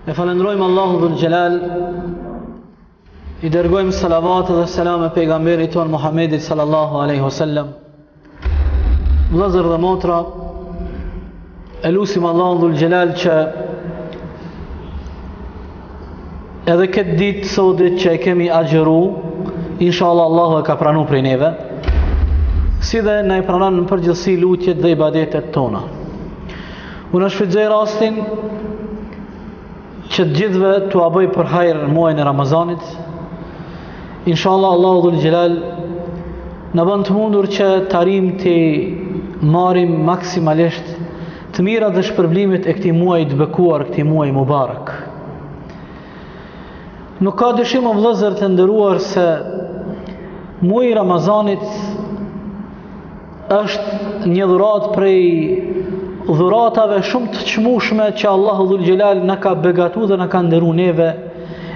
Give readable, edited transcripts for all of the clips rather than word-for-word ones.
E falendrojmë Allahu dhul Gjelal, I dërgojmë salavat dhe selam e pejgamberit ton Muhammedit sallallahu aleyhi wasallam. Vëllezër dhe motra, e lusim Allahu dhul Gjelal që edhe këtë ditë sotit që e kemi agjeru, inshallah Allahu e ka pranu prej neve, si dhe na I pranon në përgjithësi lutjet dhe ibadetet tona. Unë shfrytëzoj rastin që të gjithëve t'u bëj për hajër në muajin e Ramazanit. Inshallah Allahu dhul Gjelal në bën të mundur që të arrim të marim maksimalisht të mirat dhe shpërblimet e këtij muaji të bekuar, këtij muaji mubarak. Nuk ka dyshim o vëllezër të nderuar se muaji I Ramazanit është një dhuratë prej dhuratave shumë të çmueshme që Allahu dhul Gjelal na ka begatu dhe na ka nderuar neve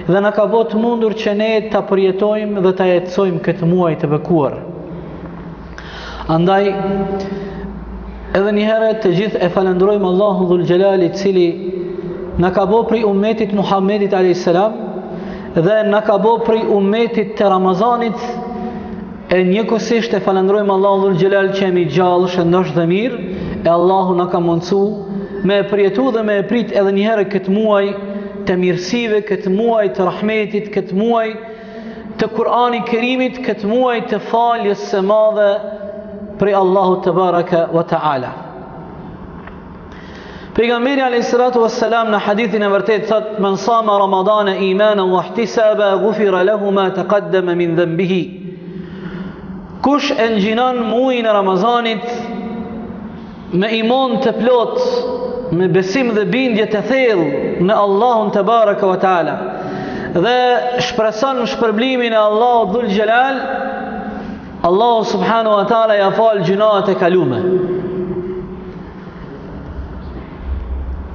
dhe na ka bërë të mundur që ne ta përjetojmë dhe ta jetësojmë këtë muaj të bekuar. Andaj edhe një herë të gjithë e falenderojmë Allahun dhul Gjelal I cili na ka bërë prej ummetit Muhammedit alayhis salam dhe na ka bërë prej ummetit të Ramazanit. E njëkohësisht e falenderojmë Allahun dhul Gjelal që jemi gjallë, shëndosh dhe mirë. E Allahu na ka mundsu me e përjetu dhe me e prit edhe një herë këtë muaj të mirësive, këtë muaj të rahmetit, këtë muaj të Kur'ani Kerimit, këtë muaj të faljes së madhe prej Allahu te baraka wa taala. Pejgamberi alayhis salatu wassalam në hadithin e vërtet thot: "Men sama Ramadana imanan wa ihtisaba ghufira lahu ma taqaddama min dhanbihi." Kush e ngjinon muajin e Ramazanit me iman të plot, me besim dhe bindje të thellë në Allahun te baraka wa taala dhe shpreson shpërblimin e Allahut dhul Gjelal, Allahu subhanahu wa taala ja fal gjunat e kalume.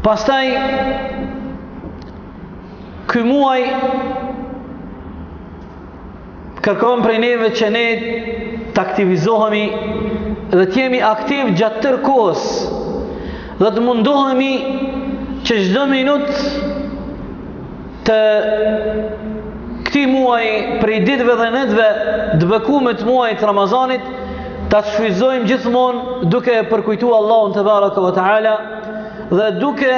Pastaj ky muaj kërkon prej neve që ne të aktivizohemi dhe të jemi aktiv gjatë tërë kohës dhe të mundohemi që çdo minutë të këtij muaji prej ditëve dhe netëve të bekuar të muajit Ramazanit ta shfrytëzojmë gjithmonë duke e përkujtuar Allahun te baraka wa taala dhe duke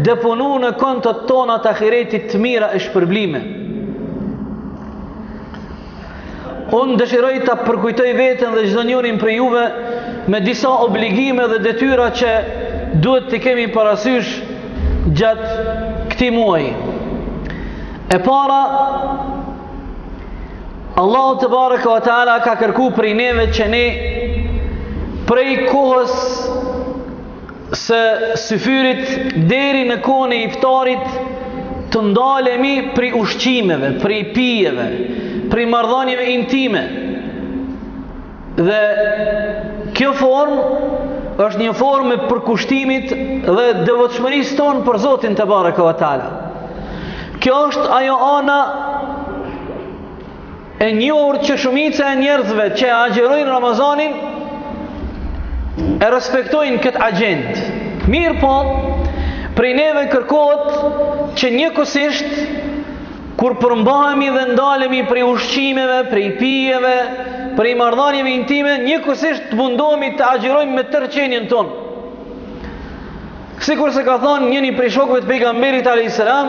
deponuar në kontot tona të ahiretit të mira e shpërblime. Unë dëshiroj të përkujtoj veten dhe çdo njërin prej juve me disa obligime dhe detyra që duhet të kemi parasysh gjatë këtij muaji. E para, Allahu te baraka wa taala ka kërkuar prej neve që ne prej kohës së syfyrit deri në kohën e iftarit të ndalemi prej ushqimeve, prej pijeve, prej marrëdhënieve intime. Dhe kjo formë është një formë e përkushtimit dhe devotshmërisë tonë për Zotin te baraka wa taala. Kjo është ajo ana e njohur që shumica e njerëzve që agjerojnë Ramazanin e respektojnë këtë agjend. Mirë po, prej neve kërkohet që njëkohësisht kur përmbahemi dhe ndalemi prej ushqimeve, prej pijeve, prej marrëdhënieve intime, njëkohësisht të mundohemi të agjerojmë me tërë qenien tonë. Sikur se ka thënë njëri prej shokëve të pejgamberit alayhis salam,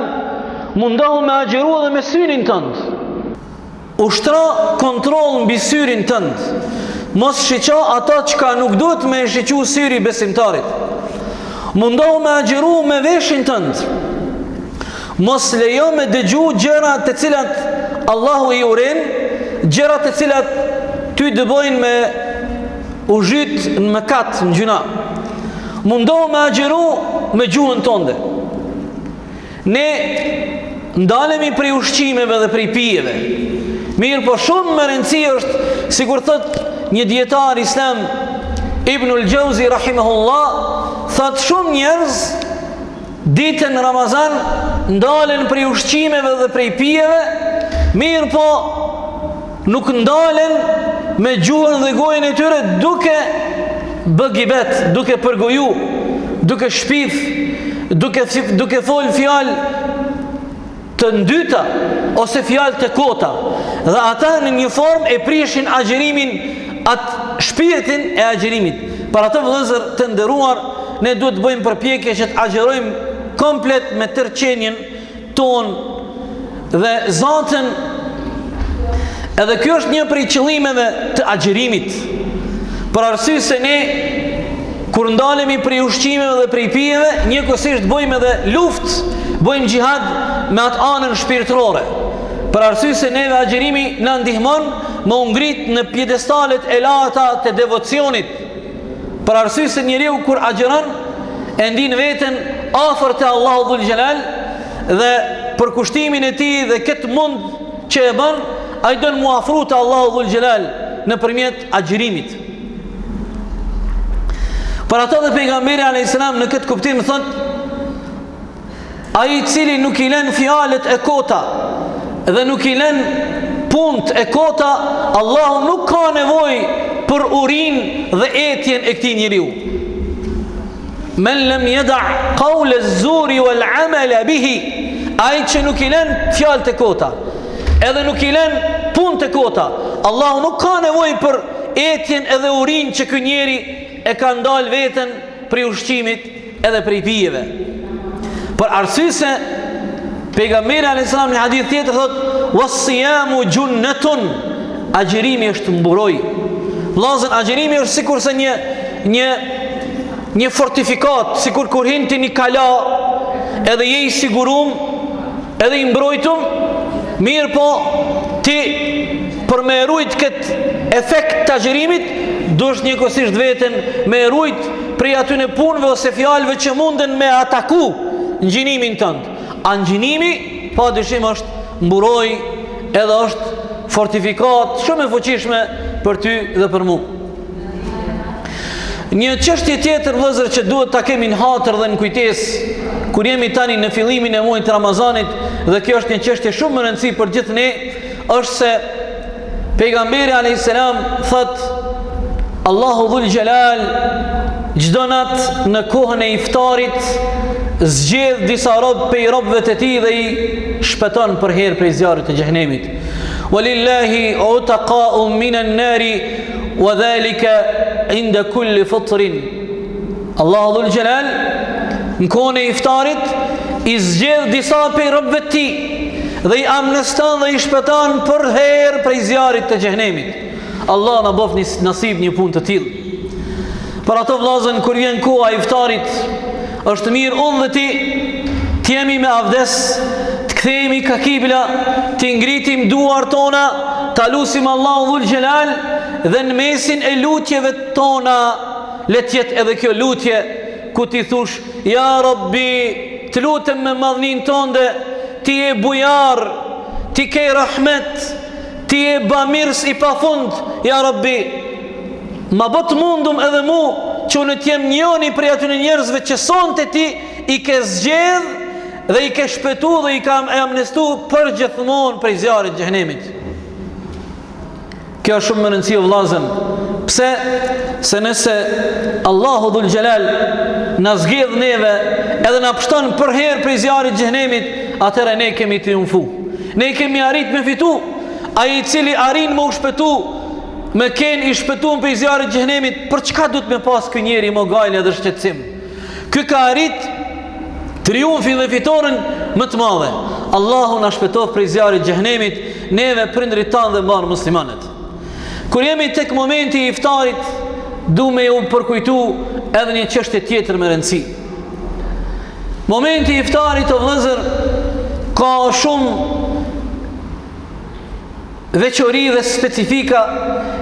mundohu me agjeru edhe me syrin tënd. Ushtra kontroll mbi syrin tënd. Mos shiqo ato çka nuk duhet me shiqu syri besimtarit. Mundohu me agjeru me veshin tënd. Mos lejo me dëgju gjëra të cilat Allahu I uren, gjëra të cilat ty dëbojnë me u zhyt në mëkat, në gjuna. Mundohu me agjeru me gjuhën tënde. Ne ndalemi prej ushqimeve dhe prej pijeve. Mirë po shumë më rëndësi është, sikur thot një dietar islam Ibnul Jauzi rahimahullah, thot shumë njerëz ditën Ramazan ndalen prej ushqimeve dhe prej pijeve, mirë po nuk ndalen me gjuhën dhe gojën e tyre duke bë gibet, duke përgoju, duke shpif, duke fol fjalë të ndyta ose fjalë të kota, dhe ata në një formë e prishin agjerimin, atë shpirtin e agjerimit. Për atë vëllezër të nderuar, ne duhet të bëjmë përpjekje që të agjerojmë komplet me tërqenjen ton dhe Zotin. Edhe kjo është një prej qëllimeve të agjerimit, për arsye se ne kur ndalemi prej ushqimeve dhe prej pijeve, njëkohësisht bëjmë edhe luftë, bëjmë xhihad me atë anën shpirtërore. Për arsye se neve agjerimi na ndihmon me u ngrit në pjedestalet e larta të devocionit. Për arsye se njeriu kur agjeron e ndin veten afër te Allahu Dhul Jalal dhe për kushtimin e tij dhe këtë mund që e bën, ai don mu afru te Allahu Dhul Jalal nëpërmjet agjerimit. Për ato dhe pejgamberi a.s. në këtë kuptim thot, ai i cili nuk i lën fjalët e kota dhe nuk i lën punët e kota, Allahu nuk ka nevojë për urinë dhe etjen e këtij njeriu. Men lam yada' qawl az-zuri wal 'amal bihi, ai që nuk i lën fjalët e kota edhe nuk i lën punët e kota, Allahu nuk ka nevojë për etjen edhe urinë që ky njeri e ka ndal veten prej ushqimit edhe prej pijeve. Për arsye se pejgamberi a.s. në hadith tjetër thot, was-siyamu junnatun, agjerimi është mburoj. Vllazën, agjerimi është sikurse një fortifikat, sikur kur hinti një kala edhe je i sigurum edhe i mbrojtum, mirë po ti për me rujt këtë efekt të agjerimit, dush njëkohësisht veten me rujt prej atyne punëve ose fjalëve që munden me ataku ngjinimin tënd. Ngjinimi pa dyshim është mburoj edhe është fortifikat shumë e fuqishme për ty dhe për mu. Një çështje tjetër vëllezër që duhet ta kemi në hatër dhe në kujtesë kur jemi tani në fillimin e muajit Ramazanit, dhe kjo është një çështje shumë e rëndësishme për gjithë ne, është se pejgamberi a.s. thot, Allahu Dhul Jalal çdo natë në kohën e iftarit zgjedh disa rob prej robëve të tij dhe i shpëton për herë prej zjarrit të xhenemit. Walillahi utaqa'un minan nari wa dhalika inda kulli fitrin. Allahu Dhul Jalal në kohën e iftarit i zgjedh disa prej robëve të tij dhe i amneston dhe i shpëton për herë prej zjarrit të xhenemit. Allah na bof nasib një punë të tillë. Për ato vllazën, kur vjen koha e iftarit, është mirë unë dhe ti të jemi me avdes, të kthehemi ka kibla, të ngritim duart tona, ta lutim Allahu Dhul Jalal dhe në mesin e lutjeve tona le të jetë edhe kjo lutje ku ti thush, ja Rabbi, të lutem me madhnin tënde, ti e bujar, ti ke rahmet, ti e bamirës i pafund, ja Rabbi, ma bët mundum edhe mu që unë t'jem njoni prej atyne njerëzve që son të ti i ke zgjedh dhe i ke shpetu dhe i ka amnestu për gjithmonë prej zjarrit xhenemit. Kjo është shumë më rëndësi o vllazën. Pse? Se nëse Allahu Dhul Jalal na zgjedh neve edhe na pështon për herë prej zjarrit xhenemit, atëherë ne kemi triumfu. Ne kemi arrit me fitu. Ai i cili arrin me u shpëtu, me ken i shpëtuar prej zjarrit xhenemit, për çka duhet me pas ky njeri më gajle dhe shqetësim? Ky ka arrit triumfin dhe fitoren më të madhe. Allahu na shpëtof prej zjarrit xhenemit, neve prindrit tanë dhe mbar muslimanët. Kur jemi tek momenti i iftarit, du me ju përkujtu edhe një çështje tjetër me rëndësi. Momenti i iftarit o vëllezër ka shumë veçori dhe specifika.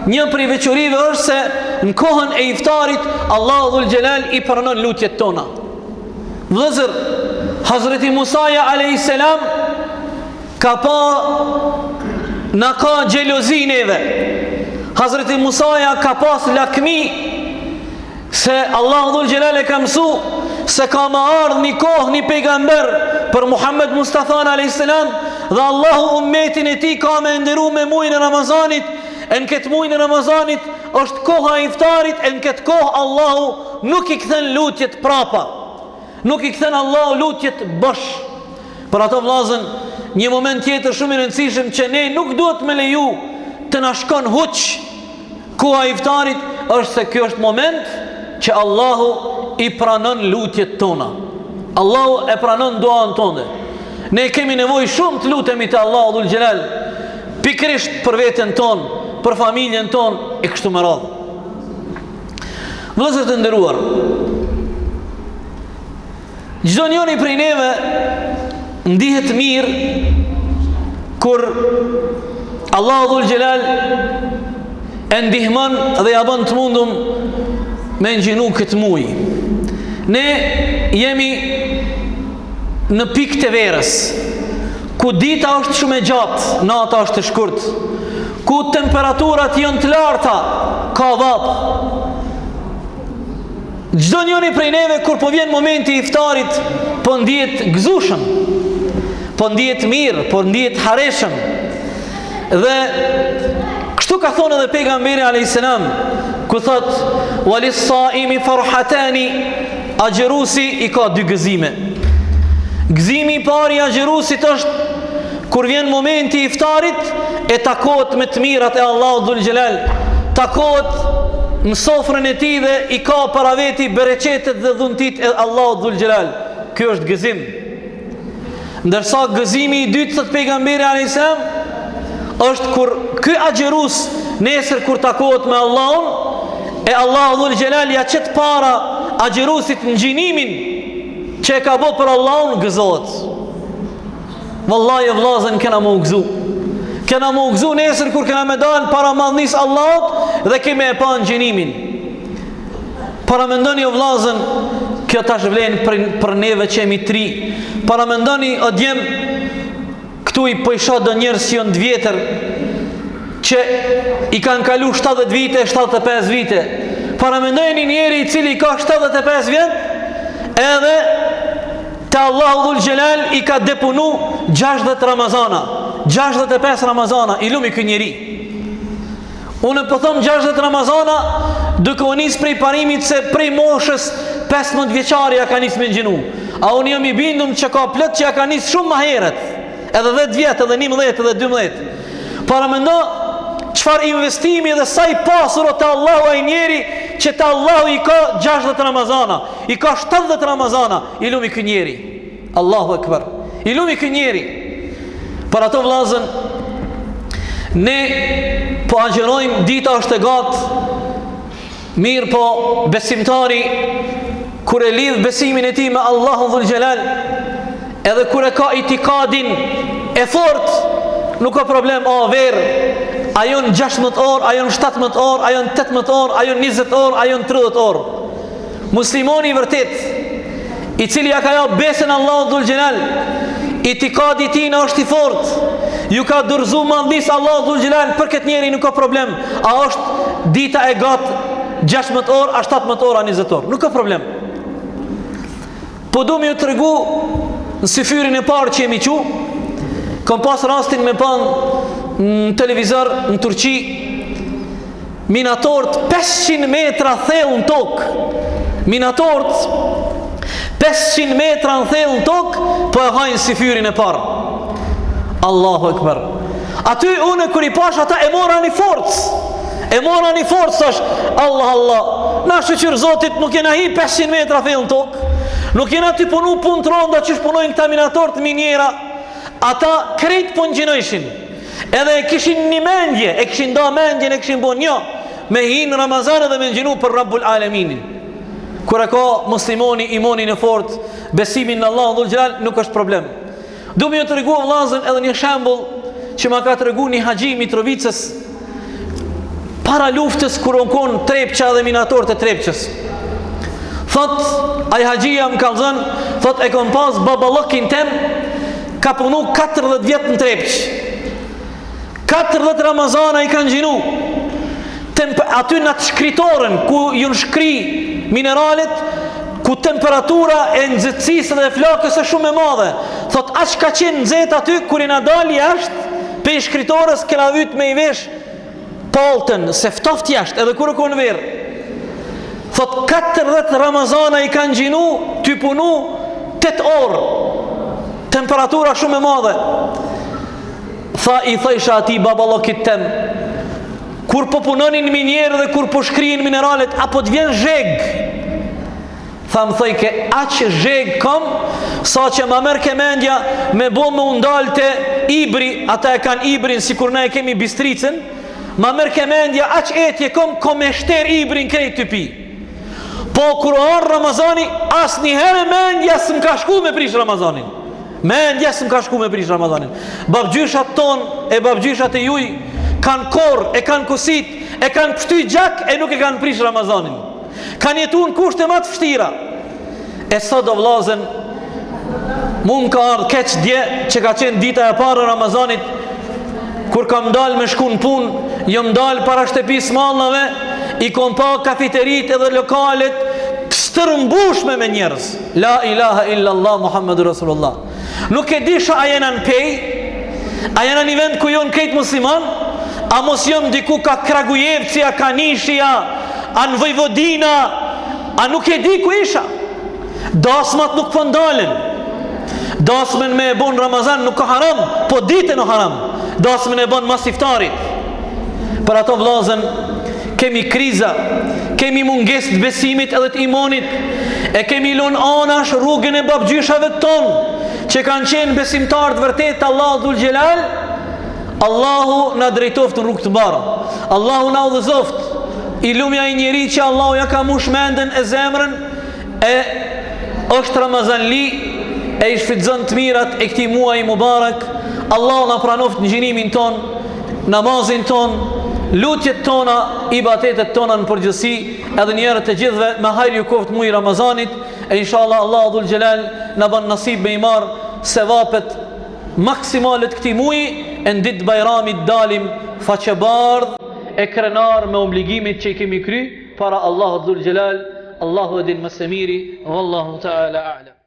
Një prej veçorive është se në kohën e iftarit Allahu Dhul Jalal i pranon lutjet tona. Vëllezër, Hazreti Musaja a.s. na ka xhelozi neve. Hazreti Musaja ka pas lakmi se Allahu Dhul Jalal e ka mësu se ka më ardhë një kohë një pejgamber për Muhammed Mustafa a.s. dhe Allahu ummetin e ti ka me ndëru me muajin e Ramazanit. Në këtë muajin e Ramazanit është koha e iftarit, në këtë kohë Allahu nuk i kthen lutjet prapa. Nuk i kthen Allahu lutjet bosh. Për ato vllazën, një moment tjetër shumë i rëndësishëm që ne nuk duhet me leju të na shkon huq koha e iftarit, është se kjo është moment që Allahu i pranon lutjet tona. Allahu e pranon duan tonë. Ne kemi nevojë shumë të lutemi te Allahu dhul xhelal, pikërisht për veten tonë, për familjen tonë e kështu me radhë. Vëllezër të nderuar, çdo njeri prej neve ndihet mirë kur Allahu dhul xhelal e ndihmon dhe ja bën të mundum me ngjinu këtë muaj. Ne jemi në pikë të verës, ku dita është shumë e gjatë, nata është e shkurt, ku temperaturat janë të larta, ka vapë. Çdo njeri prej neve kur po vjen momenti i iftarit, po ndihet gëzueshëm, po ndihet mirë, po ndihet hareshëm. Dhe kështu ka thonë edhe pejgamberi alayhis salam, ku thot: "Walis-saimi farhatani", agjerusi i ka dy gëzime. Gëzimi i parë i agjerusit është kur vjen momenti i iftarit, e takohet me të mirat e Allahut dhul xhelal, takohet në sofrën e tij dhe i ka para veti bereqetet dhe dhuntit e Allahut dhul xhelal. Ky është gëzim. Ndërsa gëzimi i dytë, thot pejgamberi alayhis salam, është kur ky agjerus nesër kur takohet me Allahun, e Allahu dhul xhelal ja çet para agjerusit ngjinimin që e ka bo për Allahun, gëzohet. Wallahi vllazën kena më u gëzu. Kena më u gëzu nesër kur kena me dalë para madhnisë Allahut dhe keme e pa ngjinimin. Para mendoni o vllazën, kjo tash vlen për neve që jemi tri. Para mendoni o djem, këtu i pojsha do njerëz që janë të vjetër, që i kanë kalu 70 vite, 75 vite. Para mendoni njeri i cili ka 75 vjet, edhe te Allahu dhul xhelal i ka depunu 60 Ramazana, 65 Ramazana, i lumi ky njeri. Unë po them 60 Ramazana, duke u nis prej parimit se prej moshës 15 vjeçari ja ka nis me ngjinu. A unë jam i bindum që ka plot që ja ka nis shumë më herët, edhe 10 vjet, edhe 11, edhe 12. Para mendo çfarë investimi dhe sa i pasur te Allahu ai njeri, që te Allahu i ka 60 Ramazana, i ka 70 Ramazana, i lumi ky njeri. Allahu Akbar. I lumi ky njeri. Për ato vllazën, ne po agjerojmë, dita është e gatë, mirë po besimtari kur e lidh besimin e tij me Allahun dhul xhelal, edhe kur e ka itikadin e fort, nuk ka problem, a jon 16 orë, a jon 17 orë, a jon 18 orë, a jon 20 orë, a jon 30 orë. Muslimoni i vërtet, i cili ja ka jap besën Allahut dhul xhelal, itikadi i tij është i fortë, ju ka dorëzuar madhnis Allahut dhul xhelal, për këtë njeri nuk ka problem. A është dita e gatë 16 orë, a 17 orë, a 20 orë, nuk ka problem. Po du me ju tregu në syfyrin e parë që jemi qu, kam pas rastin me pan në televizor në Turqi, minatorët 500 metra thellë në tokë, minatorët 500 metra në thellë në tokë, po e hajnë syfyrin e parë. Allahu Akbar. Aty unë kër i pash ata e mora një forcë, thash, Allah, na shqyr Zotit, nuk jena hi 500 metra thellë në tokë, nuk jena të punu punë të ronda që shpunojnë këta minatorët minjera. Ata krejt pun gjinojshin, edhe e kishin një mendje, e kishin da mendjen, e kishin bo një me hinë Ramazan dhe me gjinu për Rabbul Aleminin. Kër e ka muslimoni imonin e fort, besimin në Allah dhul xhelal, nuk është problem. Du me ju të regu vllazën edhe një shembull që ma ka të regu një haxhi Mitrovicës para luftës kur on kon Trepça dhe minatorët e Trepçës. Thot, ai haxhia më ka thënë, thot, e kom pas baballëkin tem, ka punu 40 vjet në Trepçë. 40 Ramazana i kanë gjinu. Aty në të shkritoren, ku ju në shkri mineralet, ku temperatura e nxehtësisë dhe flakës është shumë e madhe. Thot, aq ka qenë nxehtë aty, kur i na dali jashtë, pe i shkritores kena vyt me i vesh paltën, se ftoft jashtë, edhe kur e konë verë. Thot, 40 Ramazana i kanë gjinu, ty punu 8 orë, temperatura shumë e madhe. I thësha ati baballokit tem, kur po punonin minjerë dhe kur po shkrijin mineralet, apo të vjen zheg? Më thoj ke aq zheg kam, sa që ma merr ke mendja me bo me undal të ibri, ata e kanë ibrin si kur ne e kemi bistricën, ma merr ke mendja aq etje kam, ko me shter ibrin krejt të pi. Po kur arë Ramazani, as një herë mendja së më ka shku me prish Ramazanin. Mendja së më ka shku me prish Ramazanin. Babgjyshat ton e babgjyshat e juj kanë korë, e kanë kusit, e kanë pështy gjak, e nuk e kanë prish Ramazanin. Kanë jetu në kushte ma të fështira. E sot do vlazen, mu më ka ardhë keq dje, që ka qenë dita e parë Ramazanit, kur kam dal me shku në pun, jom dal para shtepis mallnave, i kom pa kafiterit edhe lokalet stërmbushme me njerëz. La ilaha illallah Muhammedur Rasulullah. Nuk e disha a jena në pej, a jena një vend ku jonë krejt musliman, a mos jom diku ka Kragujevci, a Kanishia, a në Vojvodina, a nuk e di ku isha. Dasmat nuk po ndalen. Dasmen me e bon Ramazan nuk ka haram, po ditën o haram. Dasmen e bon mas iftarit. Për ato vlazen, kemi kriza, kemi munges të besimit edhe të imanit, e kemi lon anash rrugën e babgjyshave tonë, që kanë qenë besimtarë të vërtet, Allahu Dhul Gjelal, Allahu na drejtoft në rrugë të mbarë, Allahu na udhëzoft, i lumja i njeri që Allahu ja ka mush mendën e zemrën, e është Ramazan li, e i shfridzon të mirat e këti muaj i mubarak. Allahu na pranoft në gjinimin ton, namazin ton, lutjet tona, ibadetet tona në përgjithësi, edhe njerët të gjithve me hajr ju koft muaj Ramazanit, e inshallah Allahu Dhul Gjelal na ban nasib me i marë sevapet maksimalet këti muaj, e në ditë bajramit dalim faqebardh e krenar me obligimit që i kemi kry para Allahu Dhul Gjelal. Allahu edin më së miri, wallahu ta'ala a'lam.